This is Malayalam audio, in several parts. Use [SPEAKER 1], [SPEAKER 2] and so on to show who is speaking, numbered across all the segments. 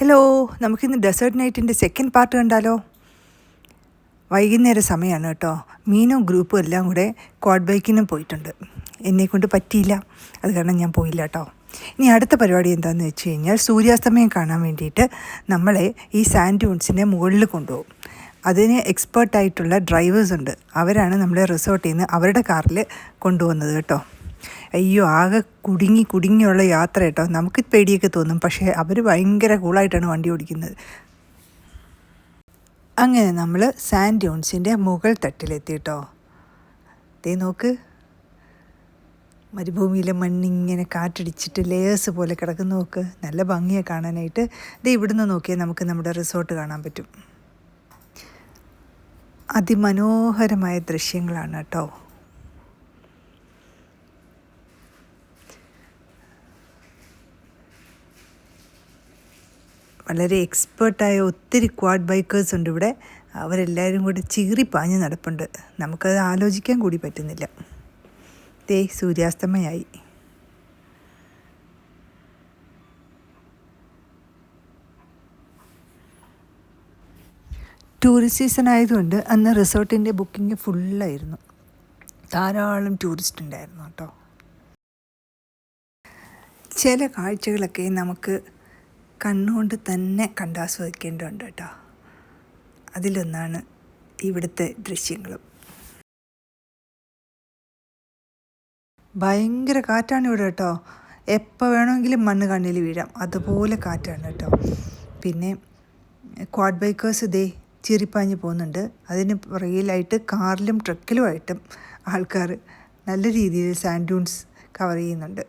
[SPEAKER 1] ഹലോ, നമുക്കിന്ന് ഡെസേർട്ട് നൈറ്റിൻ്റെ സെക്കൻഡ് പാർട്ട് കണ്ടാലോ? വൈകുന്നേര സമയമാണ് കേട്ടോ. മീനും ഗ്രൂപ്പും എല്ലാം കൂടെ ക്വാഡ് ബൈക്കിനും പോയിട്ടുണ്ട്. എന്നെക്കൊണ്ട് പറ്റിയില്ല, അത് കാരണം ഞാൻ പോയില്ല കേട്ടോ. ഇനി അടുത്ത പരിപാടി എന്താണെന്ന് വെച്ച് കഴിഞ്ഞാൽ സൂര്യാസ്തമയം കാണാൻ വേണ്ടിയിട്ട് നമ്മളെ ഈ സാൻഡ് ഡ്യൂൺസിൻ്റെ മുകളിൽ കൊണ്ടുപോകും. അതിന് എക്സ്പേർട്ടായിട്ടുള്ള ഡ്രൈവേഴ്സ് ഉണ്ട്. അവരാണ് നമ്മളെ റിസോർട്ടിൽ നിന്ന് അവരുടെ കാറിൽ കൊണ്ടുപോകുന്നത് കേട്ടോ. അയ്യോ, ആകെ കുടുങ്ങിയുള്ള യാത്ര കേട്ടോ. നമുക്ക് പേടിയൊക്കെ തോന്നും, പക്ഷേ അവർ ഭയങ്കര കൂളായിട്ടാണ് വണ്ടി ഓടിക്കുന്നത്. അങ്ങനെ നമ്മൾ സാൻഡ് ഡ്യൂൺസിൻ്റെ മുകൾ തട്ടിലെത്തി കേട്ടോ. ദേ നോക്ക്, മരുഭൂമിയിലെ മണ്ണിങ്ങനെ കാറ്റടിച്ചിട്ട് ലേയേഴ്സ് പോലെ കിടക്കുന്ന നോക്ക്. നല്ല ഭംഗിയാണ് കാണാനായിട്ട്. ദേ ഇവിടുന്ന് നോക്കിയാൽ നമുക്ക് നമ്മുടെ റിസോർട്ട് കാണാൻ പറ്റും. അതിമനോഹരമായ ദൃശ്യങ്ങളാണ് കേട്ടോ. വളരെ എക്സ്പേർട്ടായ ഒത്തിരി ക്വാഡ് ബൈക്കേഴ്സ് ഉണ്ട് ഇവിടെ. അവരെല്ലാവരും കൂടി ചീറിപ്പാഞ്ഞ് നടപ്പുണ്ട്. നമുക്കത് ആലോചിക്കാൻ കൂടി പറ്റുന്നില്ല. ദേ സൂര്യാസ്തമയായി. ടൂറിസ്റ്റ് സീസൺ ആയതുകൊണ്ട് അന്ന് റിസോർട്ടിൻ്റെ ബുക്കിംഗ് ഫുള്ളായിരുന്നു. ധാരാളം ടൂറിസ്റ്റ് ഉണ്ടായിരുന്നു കേട്ടോ. ചില കാഴ്ചകളൊക്കെ നമുക്ക് കണ്ണുകൊണ്ട് തന്നെ കണ്ടാസ്വദിക്കേണ്ടതുണ്ട് കേട്ടോ. അതിലൊന്നാണ് ഇവിടുത്തെ ദൃശ്യങ്ങളും. ഭയങ്കര കാറ്റാണ് ഇവിടെ കേട്ടോ. എപ്പോൾ വേണമെങ്കിലും മണ്ണ് കണ്ണിൽ വീഴാം, അതുപോലെ കാറ്റാണ് കേട്ടോ. പിന്നെ ക്വാഡ് ബൈക്കേഴ്സ് ഇതേ ചീറിപ്പാഞ്ഞ് പോകുന്നുണ്ട്. അതിന് പുറകിലായിട്ട് കാറിലും ട്രക്കിലുമായിട്ടും ആൾക്കാർ നല്ല രീതിയിൽ സാൻഡ് ഡ്യൂൺസ് കവർ ചെയ്യുന്നുണ്ട്.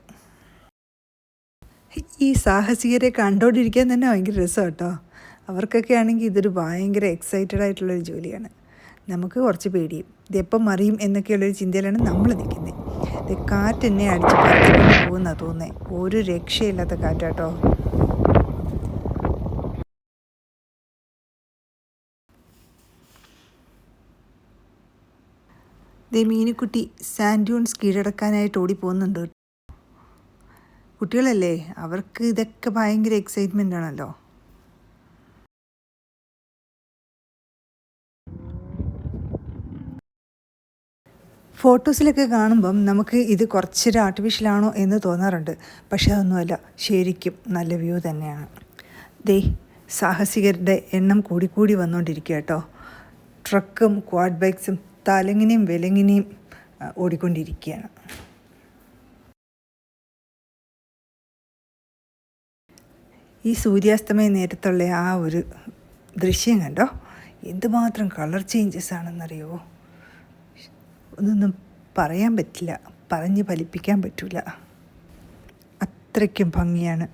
[SPEAKER 1] ഈ സാഹസികരെ കണ്ടുകൊണ്ടിരിക്കാൻ തന്നെ ഭയങ്കര രസം കേട്ടോ. അവർക്കൊക്കെ ആണെങ്കിൽ ഇതൊരു ഭയങ്കര എക്സൈറ്റഡ് ആയിട്ടുള്ളൊരു ജോലിയാണ്. നമുക്ക് കുറച്ച് പേടിയും, ഇതെപ്പം മറിയും എന്നൊക്കെയുള്ളൊരു ചിന്തയിലാണ് നമ്മൾ നിൽക്കുന്നത്. ഇത് കാറ്റ് എന്നെ അടിച്ച് പറിച്ചുകൊണ്ട് പോകുന്നതാണ് തോന്നുന്നത്. ഒരു രക്ഷയില്ലാത്ത കാറ്റാട്ടോ. ദേ മീനുക്കുട്ടി സാൻഡ് ഡ്യൂൺസ് കീഴടക്കാനായിട്ട് ഓടിപ്പോകുന്നുണ്ട്. കുട്ടികളല്ലേ, അവർക്ക് ഇതൊക്കെ ഭയങ്കര എക്സൈറ്റ്മെൻ്റ് ആണല്ലോ. ഫോട്ടോസിലൊക്കെ കാണുമ്പം നമുക്ക് ഇത് കുറച്ചൊരു ആർട്ടിഫിഷ്യലാണോ എന്ന് തോന്നാറുണ്ട്. പക്ഷേ അതൊന്നുമല്ല, ശരിക്കും നല്ല വ്യൂ തന്നെയാണ്. ദേ സാഹസികരുടെ എണ്ണം കൂടിക്കൂടി വന്നുകൊണ്ടിരിക്കുക കേട്ടോ. ട്രക്കും ക്വാഡ് ബൈക്സും തലങ്ങിനെയും വിലങ്ങിനെയും ഓടിക്കൊണ്ടിരിക്കുകയാണ്. ഈ സൂര്യാസ്തമയ നേരത്തുള്ള ആ ഒരു ദൃശ്യം കണ്ടോ, എന്തുമാത്രം കളർ ചേഞ്ചസ് ആണെന്നറിയുമോ? ഒന്നൊന്നും പറയാൻ പറ്റില്ല, പറഞ്ഞ് ഫലിപ്പിക്കാൻ പറ്റില്ല, അത്രയ്ക്കും ഭംഗിയാണ്.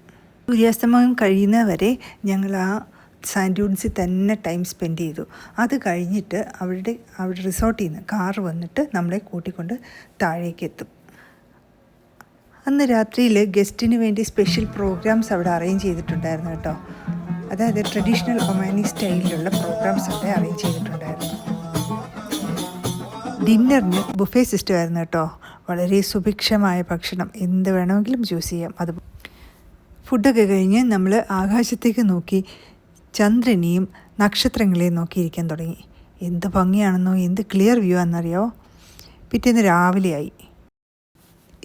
[SPEAKER 1] സൂര്യാസ്തമയം കഴിയുന്നവരെ ഞങ്ങൾ ആ സാൻഡ് ഡ്യൂൺസിൽ തന്നെ ടൈം സ്പെൻഡ് ചെയ്തു. അത് കഴിഞ്ഞിട്ട് അവരുടെ റിസോർട്ടിൽ നിന്ന് കാറ് വന്നിട്ട് നമ്മളെ കൂട്ടിക്കൊണ്ട് താഴേക്ക് എത്തും. അന്ന് രാത്രിയിൽ ഗസ്റ്റിന് വേണ്ടി സ്പെഷ്യൽ പ്രോഗ്രാംസ് അവിടെ അറേഞ്ച് ചെയ്തിട്ടുണ്ടായിരുന്നു കേട്ടോ. അതായത് ട്രഡീഷണൽ ഒമാനി സ്റ്റൈലിലുള്ള പ്രോഗ്രാംസ് അവിടെ അറേഞ്ച് ചെയ്തിട്ടുണ്ടായിരുന്നു. ഡിന്നറിന് ബുഫേ സിസ്റ്റം ആയിരുന്നു കേട്ടോ. വളരെ സുഭിക്ഷമായ ഭക്ഷണം, എന്ത് വേണമെങ്കിലും ചൂസ് ചെയ്യാം. അത് ഫുഡൊക്കെ കഴിഞ്ഞ് നമ്മൾ ആകാശത്തേക്ക് നോക്കി ചന്ദ്രനെയും നക്ഷത്രങ്ങളെയും നോക്കിയിരിക്കാൻ തുടങ്ങി. എന്ത് ഭംഗിയാണെന്നോ, എന്ത് ക്ലിയർ വ്യൂ ആണെന്നറിയോ. പിറ്റേന്ന് രാവിലെയായി.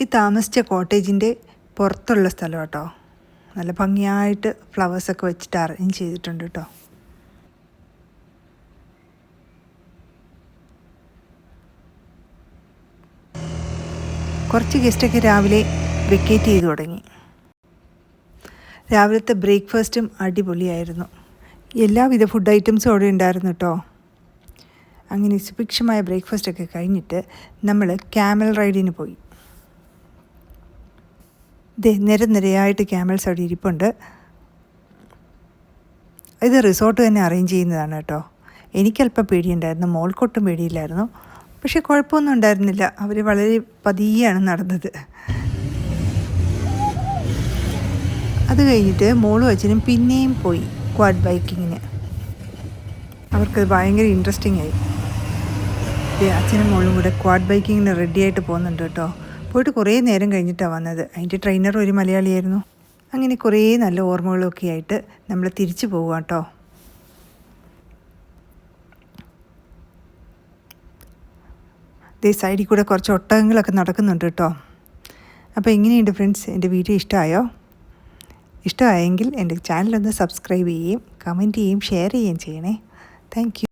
[SPEAKER 1] ഈ താമസിച്ച കോട്ടേജിൻ്റെ പുറത്തുള്ള സ്ഥലം കേട്ടോ. നല്ല ഭംഗിയായിട്ട് ഫ്ലവേഴ്സൊക്കെ വെച്ചിട്ട് അറേഞ്ച് ചെയ്തിട്ടുണ്ട് കേട്ടോ. കുറച്ച് ഗസ്റ്റൊക്കെ രാവിലെ വെക്കേറ്റ് ചെയ്തു തുടങ്ങി. രാവിലത്തെ ബ്രേക്ക്ഫാസ്റ്റും അടിപൊളിയായിരുന്നു. എല്ലാവിധ ഫുഡ് ഐറ്റംസും അവിടെ ഉണ്ടായിരുന്നു കേട്ടോ. അങ്ങനെ സുഭിക്ഷമായ ബ്രേക്ക്ഫാസ്റ്റൊക്കെ കഴിഞ്ഞിട്ട് നമ്മൾ ക്യാമൽ റൈഡിന് പോയി. നിരയായിട്ട് ക്യാമൽസ് അവിടെ ഇരിപ്പുണ്ട്. ഇത് റിസോർട്ട് തന്നെ അറേഞ്ച് ചെയ്യുന്നതാണ് കേട്ടോ. എനിക്കല്പം പേടിയുണ്ടായിരുന്നു, മോൾക്കൊട്ടും പേടിയില്ലായിരുന്നു. പക്ഷേ കുഴപ്പമൊന്നും ഉണ്ടായിരുന്നില്ല. അവർ വളരെ പതിയെയാണ് നടന്നത്. അത് കഴിഞ്ഞിട്ട് മോളും അച്ഛനും പിന്നെയും പോയി ക്വാഡ് ബൈക്കിങ്ങിന്. അവർക്കത് ഭയങ്കര ഇൻട്രസ്റ്റിംഗ് ആയി. അച്ഛനും മോളും കൂടെ ക്വാഡ് ബൈക്കിങ്ങിന് റെഡിയായിട്ട് പോകുന്നുണ്ട് കേട്ടോ. പോയിട്ട് കുറേ നേരം കഴിഞ്ഞിട്ടാണ് വന്നത്. അതിൻ്റെ ട്രെയിനർ ഒരു മലയാളിയായിരുന്നു. അങ്ങനെ കുറേ നല്ല ഓർമ്മകളൊക്കെ ആയിട്ട് നമ്മൾ തിരിച്ചു പോവുക കേട്ടോ. ദേ സൈഡിൽ കൂടെ കുറച്ച് ഒട്ടകങ്ങളൊക്കെ നടക്കുന്നുണ്ട് കേട്ടോ. അപ്പോൾ എങ്ങനെയുണ്ട് ഫ്രണ്ട്സ്, എൻ്റെ വീഡിയോ ഇഷ്ടമായോ? ഇഷ്ടമായെങ്കിൽ എൻ്റെ ചാനലൊന്ന് സബ്സ്ക്രൈബ് ചെയ്യുകയും കമൻറ്റ് ചെയ്യുകയും ഷെയർ ചെയ്യുകയും ചെയ്യണേ. Thank you.